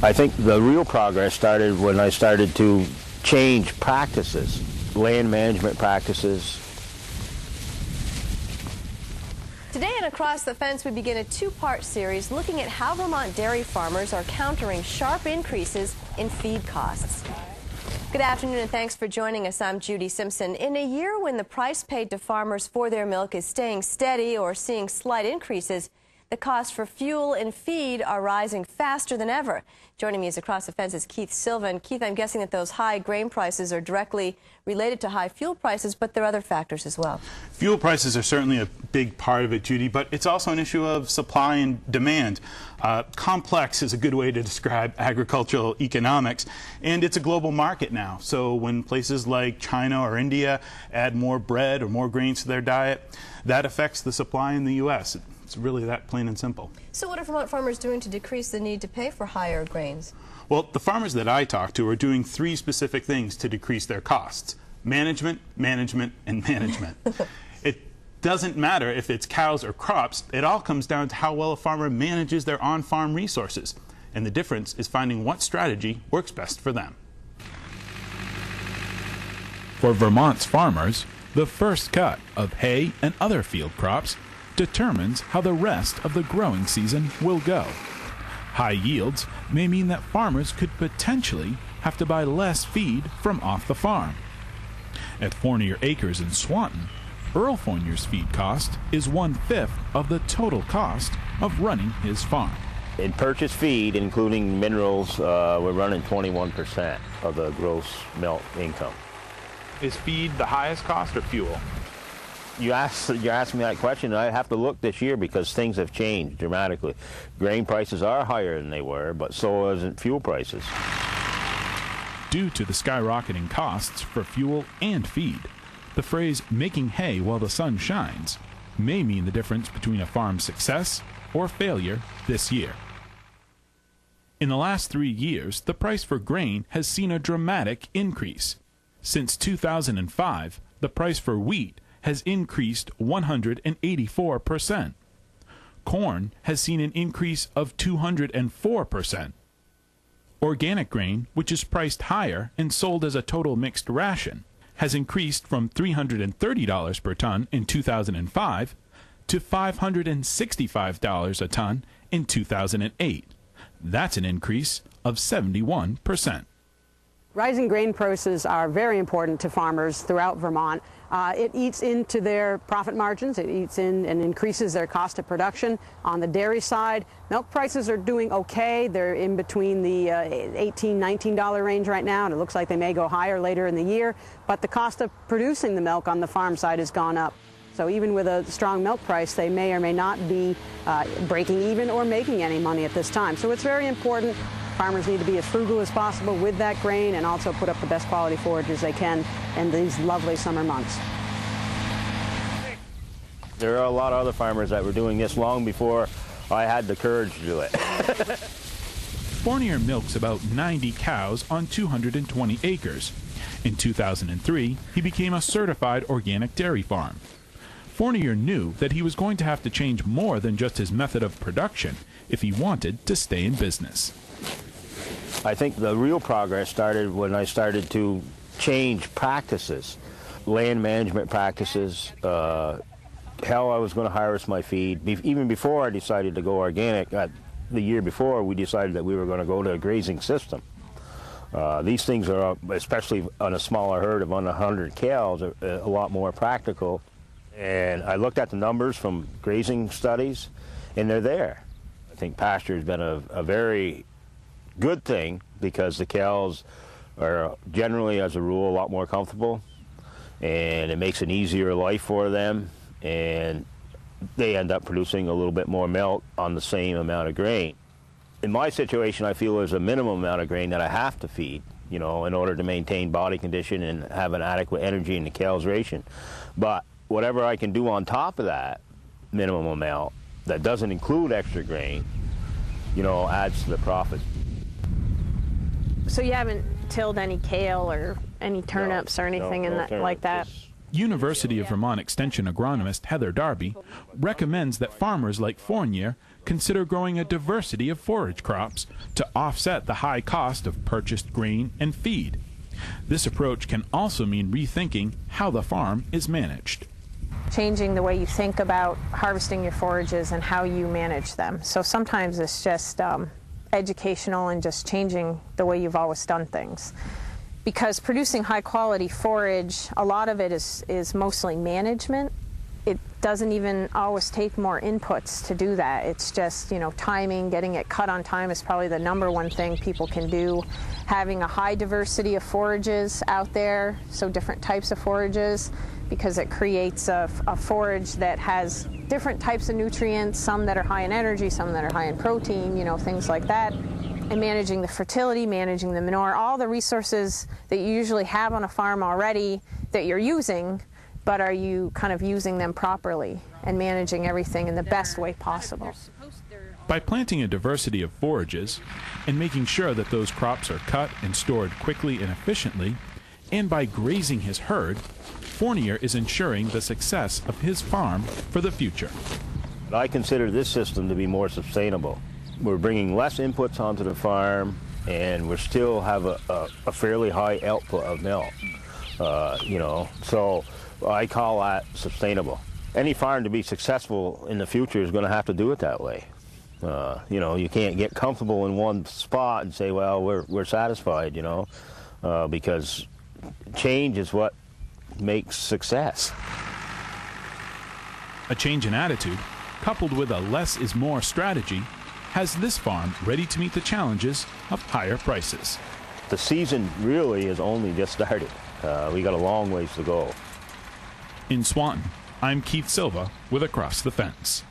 I think the real progress started when I started to change practices, land management practices. Today and Across the Fence, we begin a two-part series looking at how Vermont dairy farmers are countering sharp increases in feed costs. Good afternoon and thanks for joining us. I'm Judy Simpson. In a year when the price paid to farmers for their milk is staying steady or seeing slight increases, the costs for fuel and feed are rising faster than ever. Joining me is Across the Fence's Keith Silva. And Keith, I'm guessing that those high grain prices are directly related to high fuel prices, but there are other factors as well. Fuel prices are certainly a big part of it, Judy, but it's also an issue of supply and demand. Complex is a good way to describe agricultural economics, and it's a global market now. So when places like China or India add more bread or more grains to their diet, that affects the supply in the U.S. It's really that plain and simple. So what are Vermont farmers doing to decrease the need to pay for higher grains? Well, the farmers that I talk to are doing three specific things to decrease their costs: management, management, and management. It doesn't matter if it's cows or crops. It all comes down to how well a farmer manages their on-farm resources. And the difference is finding what strategy works best for them. For Vermont's farmers, the first cut of hay and other field crops determines how the rest of the growing season will go. High yields may mean that farmers could potentially have to buy less feed from off the farm. At Fournier Acres in Swanton, Earl Fournier's feed cost is 1/5 of the total cost of running his farm. In purchase feed, including minerals, we're running 21% of the gross milk income. Is feed the highest cost or fuel? You asked me that question, and I have to look this year because things have changed dramatically. Grain prices are higher than they were, but so isn't fuel prices. Due to the skyrocketing costs for fuel and feed, the phrase "making hay while the sun shines" may mean the difference between a farm's success or failure this year. In the last 3 years, the price for grain has seen a dramatic increase. Since 2005, the price for wheat has increased 184%. Corn has seen an increase of 204%. Organic grain, which is priced higher and sold as a total mixed ration, has increased from $330 per ton in 2005 to $565 a ton in 2008. That's an increase of 71%. Rising grain prices are very important to farmers throughout Vermont. It eats into their profit margins. It eats in and increases their cost of production. On the dairy side, milk prices are doing okay. They're in between the $18, $19 range right now, and it looks like they may go higher later in the year. But the cost of producing the milk on the farm side has gone up. So even with a strong milk price, they may or may not be breaking even or making any money at this time. So it's very important. Farmers need to be as frugal as possible with that grain and also put up the best quality forages they can in these lovely summer months. There are a lot of other farmers that were doing this long before I had the courage to do it. Fournier milks about 90 cows on 220 acres. In 2003, he became a certified organic dairy farm. Fournier knew that he was going to have to change more than just his method of production if he wanted to stay in business. I think the real progress started when I started to change practices, land management practices, how I was going to harvest my feed. Even before I decided to go organic, the year before we decided that we were going to go to a grazing system. These things are, especially on a smaller herd of under 100 cows, a lot more practical. And I looked at the numbers from grazing studies, and they're there. I think pasture has been a very good thing because the cows are generally, as a rule, a lot more comfortable, and it makes an easier life for them, and they end up producing a little bit more milk on the same amount of grain. In my situation, I feel there's a minimum amount of grain that I have to feed, in order to maintain body condition and have an adequate energy in the cow's ration. But whatever I can do on top of that minimum amount that doesn't include extra grain, adds to the profit. So you haven't tilled any kale or any turnips or anything like that? University of Vermont Extension agronomist Heather Darby recommends that farmers like Fournier consider growing a diversity of forage crops to offset the high cost of purchased grain and feed. This approach can also mean rethinking how the farm is managed. Changing the way you think about harvesting your forages and how you manage them. So sometimes it's just educational and just changing the way you've always done things. Because producing high quality forage, a lot of it is mostly management. It doesn't even always take more inputs to do that. It's just, timing, getting it cut on time is probably the #1 thing people can do. Having a high diversity of forages out there, so different types of forages, because it creates a forage that has different types of nutrients, some that are high in energy, some that are high in protein, things like that. And managing the fertility, managing the manure, all the resources that you usually have on a farm already that you're using, but are you kind of using them properly and managing everything in the best way possible? By planting a diversity of forages and making sure that those crops are cut and stored quickly and efficiently, and by grazing his herd, Fournier is ensuring the success of his farm for the future. I consider this system to be more sustainable. We're bringing less inputs onto the farm, and we still have a fairly high output of milk. So I call that sustainable. Any farm to be successful in the future is going to have to do it that way. You can't get comfortable in one spot and say, well, we're satisfied, because change is what makes success. A change in attitude, coupled with a less is more strategy, has this farm ready to meet the challenges of higher prices. The season really is only just started. We got a long ways to go. In Swanton, I'm Keith Silva with Across the Fence.